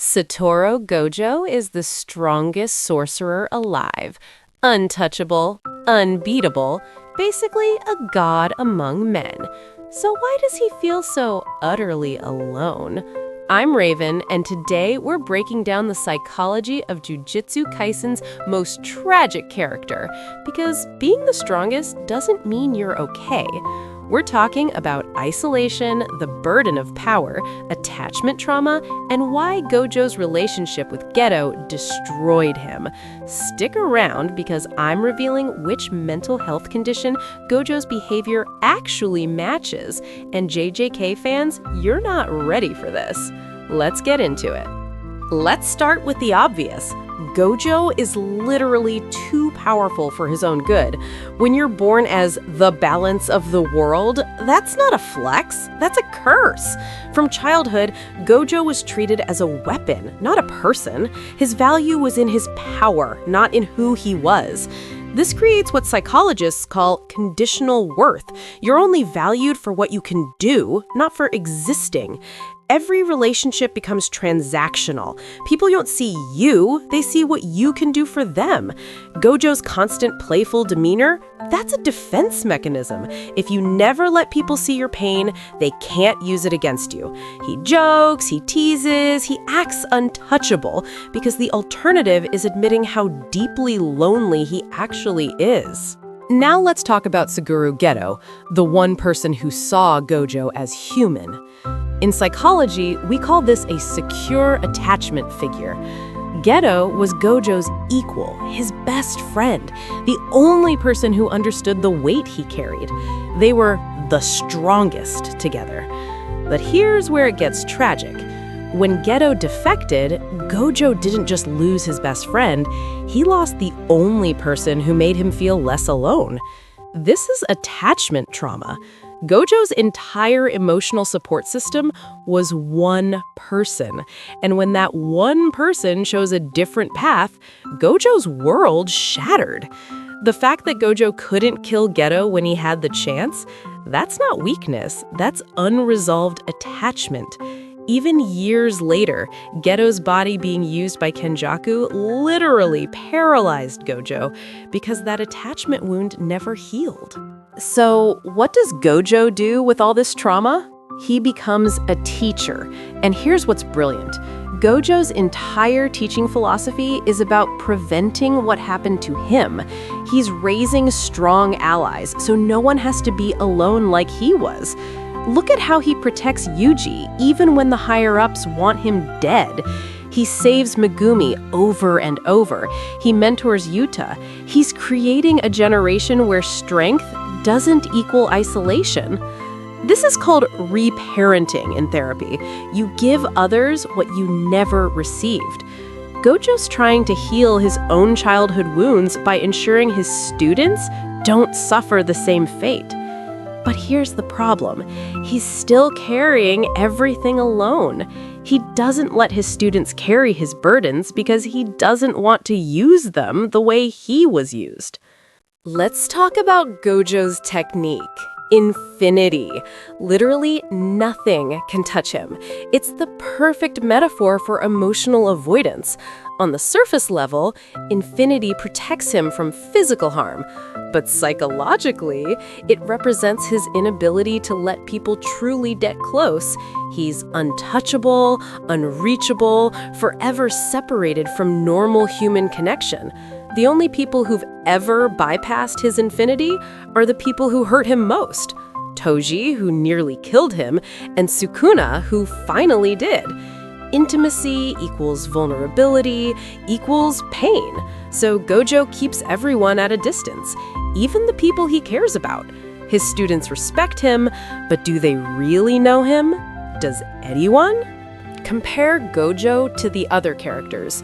Satoru Gojo is the strongest sorcerer alive. Untouchable, unbeatable, basically a god among men. So why does he feel so utterly alone? I'm Raven, and today we're breaking down the psychology of Jujutsu Kaisen's most tragic character, because being the strongest doesn't mean you're okay. We're talking about isolation, the burden of power, attachment trauma, and why Gojo's relationship with Geto destroyed him. Stick around because I'm revealing which mental health condition Gojo's behavior actually matches. And JJK fans, you're not ready for this. Let's get into it. Let's start with the obvious. Gojo is literally too powerful for his own good. When you're born as the balance of the world, that's not a flex, that's a curse. From childhood, Gojo was treated as a weapon, not a person. His value was in his power, not in who he was. This creates what psychologists call conditional worth. You're only valued for what you can do, not for existing. Every relationship becomes transactional. People don't see you, they see what you can do for them. Gojo's constant playful demeanor, that's a defense mechanism. If you never let people see your pain, they can't use it against you. He jokes, he teases, he acts untouchable, because the alternative is admitting how deeply lonely he actually is. Now let's talk about Satoru Gojo, the one person who saw Gojo as human. In psychology, we call this a secure attachment figure. Geto was Gojo's equal, his best friend, the only person who understood the weight he carried. They were the strongest together. But here's where it gets tragic. When Geto defected, Gojo didn't just lose his best friend, he lost the only person who made him feel less alone. This is attachment trauma. Gojo's entire emotional support system was one person. And when that one person chose a different path, Gojo's world shattered. The fact that Gojo couldn't kill Geto when he had the chance, that's not weakness, that's unresolved attachment. Even years later, Geto's body being used by Kenjaku literally paralyzed Gojo because that attachment wound never healed. So, what does Gojo do with all this trauma? He becomes a teacher. And here's what's brilliant. Gojo's entire teaching philosophy is about preventing what happened to him. He's raising strong allies, so no one has to be alone like he was. Look at how he protects Yuji, even when the higher-ups want him dead. He saves Megumi over and over. He mentors Yuta. He's creating a generation where strength doesn't equal isolation. This is called reparenting in therapy. You give others what you never received. Gojo's trying to heal his own childhood wounds by ensuring his students don't suffer the same fate. But here's the problem. He's still carrying everything alone. He doesn't let his students carry his burdens because he doesn't want to use them the way he was used. Let's talk about Gojo's technique. Infinity. Literally nothing can touch him. It's the perfect metaphor for emotional avoidance. On the surface level, infinity protects him from physical harm. But psychologically, it represents his inability to let people truly get close. He's untouchable, unreachable, forever separated from normal human connection. The only people who've ever bypassed his infinity are the people who hurt him most. Toji, who nearly killed him, and Sukuna, who finally did. Intimacy equals vulnerability equals pain. So Gojo keeps everyone at a distance, even the people he cares about. His students respect him, but do they really know him? Does anyone? Compare Gojo to the other characters.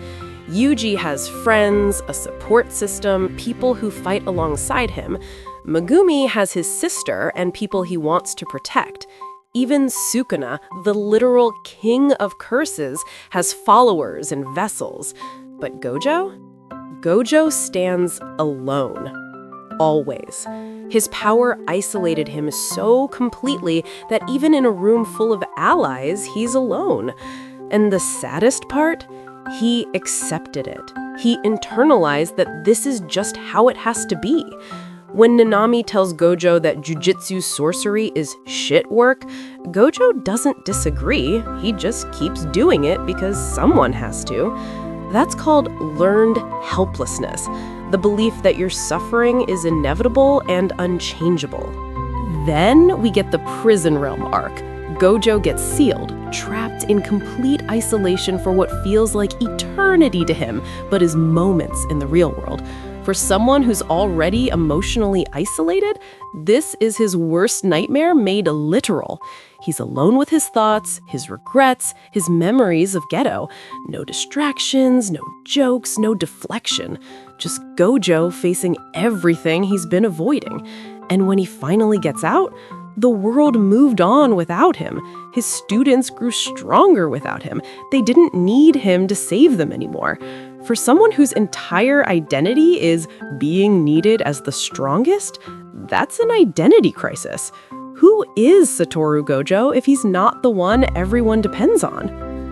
Yuji has friends, a support system, people who fight alongside him. Megumi has his sister and people he wants to protect. Even Sukuna, the literal king of curses, has followers and vessels. But Gojo? Gojo stands alone. Always. His power isolated him so completely that even in a room full of allies, he's alone. And the saddest part? He accepted it. He internalized that this is just how it has to be. When Nanami tells Gojo that jujutsu sorcery is shit work, Gojo doesn't disagree. He just keeps doing it because someone has to. That's called learned helplessness, the belief that your suffering is inevitable and unchangeable. Then we get the prison realm arc. Gojo gets sealed, trapped in complete isolation for what feels like eternity to him, but is moments in the real world. For someone who's already emotionally isolated, this is his worst nightmare made literal. He's alone with his thoughts, his regrets, his memories of Geto. No distractions, no jokes, no deflection. Just Gojo facing everything he's been avoiding. And when he finally gets out, the world moved on without him. His students grew stronger without him. They didn't need him to save them anymore. For someone whose entire identity is being needed as the strongest, that's an identity crisis. Who is Satoru Gojo if he's not the one everyone depends on?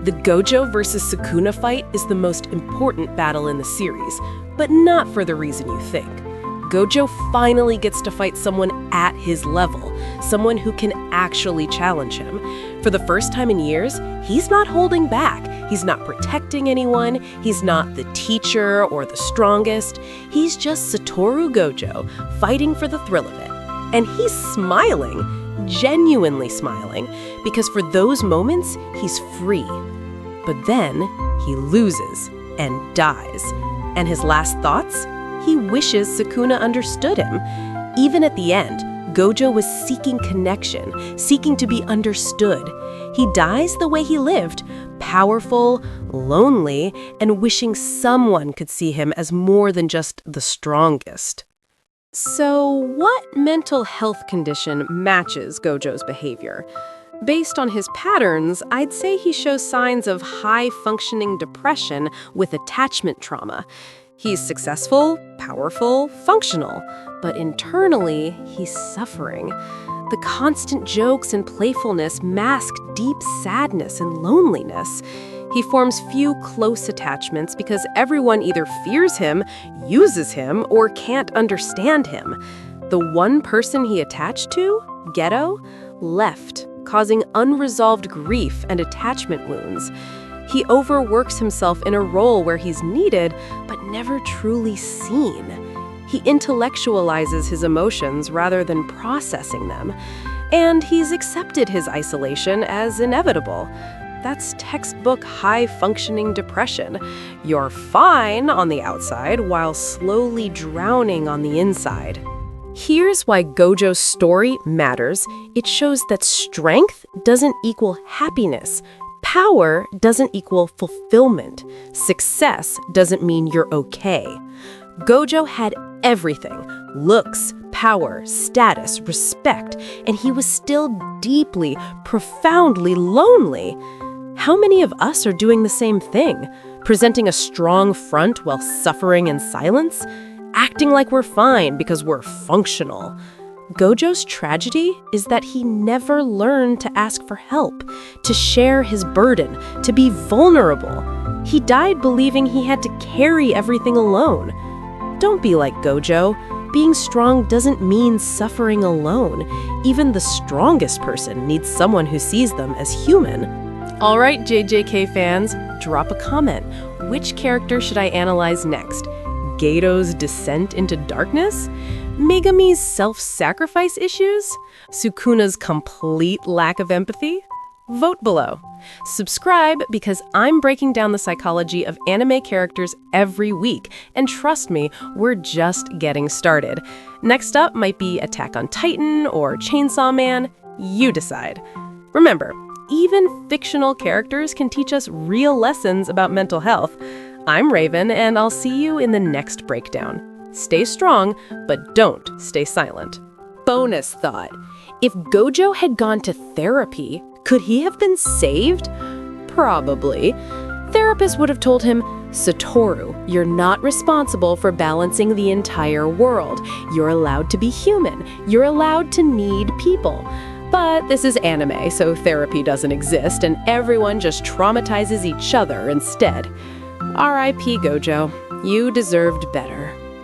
The Gojo versus Sukuna fight is the most important battle in the series, but not for the reason you think. Gojo finally gets to fight someone at his level, someone who can actually challenge him. For the first time in years, he's not holding back. He's not protecting anyone. He's not the teacher or the strongest. He's just Satoru Gojo, fighting for the thrill of it. And he's smiling, genuinely smiling, because for those moments, he's free. But then he loses and dies. And his last thoughts? He wishes Sukuna understood him. Even at the end, Gojo was seeking connection, seeking to be understood. He dies the way he lived, powerful, lonely, and wishing someone could see him as more than just the strongest. So, what mental health condition matches Gojo's behavior? Based on his patterns, I'd say he shows signs of high-functioning depression with attachment trauma. He's successful, powerful, functional, but internally, he's suffering. The constant jokes and playfulness mask deep sadness and loneliness. He forms few close attachments because everyone either fears him, uses him, or can't understand him. The one person he attached to, Geto, left, causing unresolved grief and attachment wounds. He overworks himself in a role where he's needed, but never truly seen. He intellectualizes his emotions rather than processing them. And he's accepted his isolation as inevitable. That's textbook high-functioning depression. You're fine on the outside while slowly drowning on the inside. Here's why Gojo's story matters. It shows that strength doesn't equal happiness. Power doesn't equal fulfillment. Success doesn't mean you're okay. Gojo had everything: looks, power, status, respect, and he was still deeply, profoundly lonely. How many of us are doing the same thing? Presenting a strong front while suffering in silence? Acting like we're fine because we're functional? Gojo's tragedy is that he never learned to ask for help, to share his burden, to be vulnerable. He died believing he had to carry everything alone. Don't be like Gojo. Being strong doesn't mean suffering alone. Even the strongest person needs someone who sees them as human. All right, JJK fans, drop a comment. Which character should I analyze next? Geto's descent into darkness? Megami's self-sacrifice issues? Sukuna's complete lack of empathy? Vote below. Subscribe because I'm breaking down the psychology of anime characters every week, and trust me, we're just getting started. Next up might be Attack on Titan or Chainsaw Man. You decide. Remember, even fictional characters can teach us real lessons about mental health. I'm Raven, and I'll see you in the next breakdown. Stay strong, but don't stay silent. Bonus thought. If Gojo had gone to therapy, could he have been saved? Probably. Therapists would have told him, Satoru, you're not responsible for balancing the entire world. You're allowed to be human. You're allowed to need people. But this is anime, so therapy doesn't exist, and everyone just traumatizes each other instead. R.I.P. Gojo. You deserved better.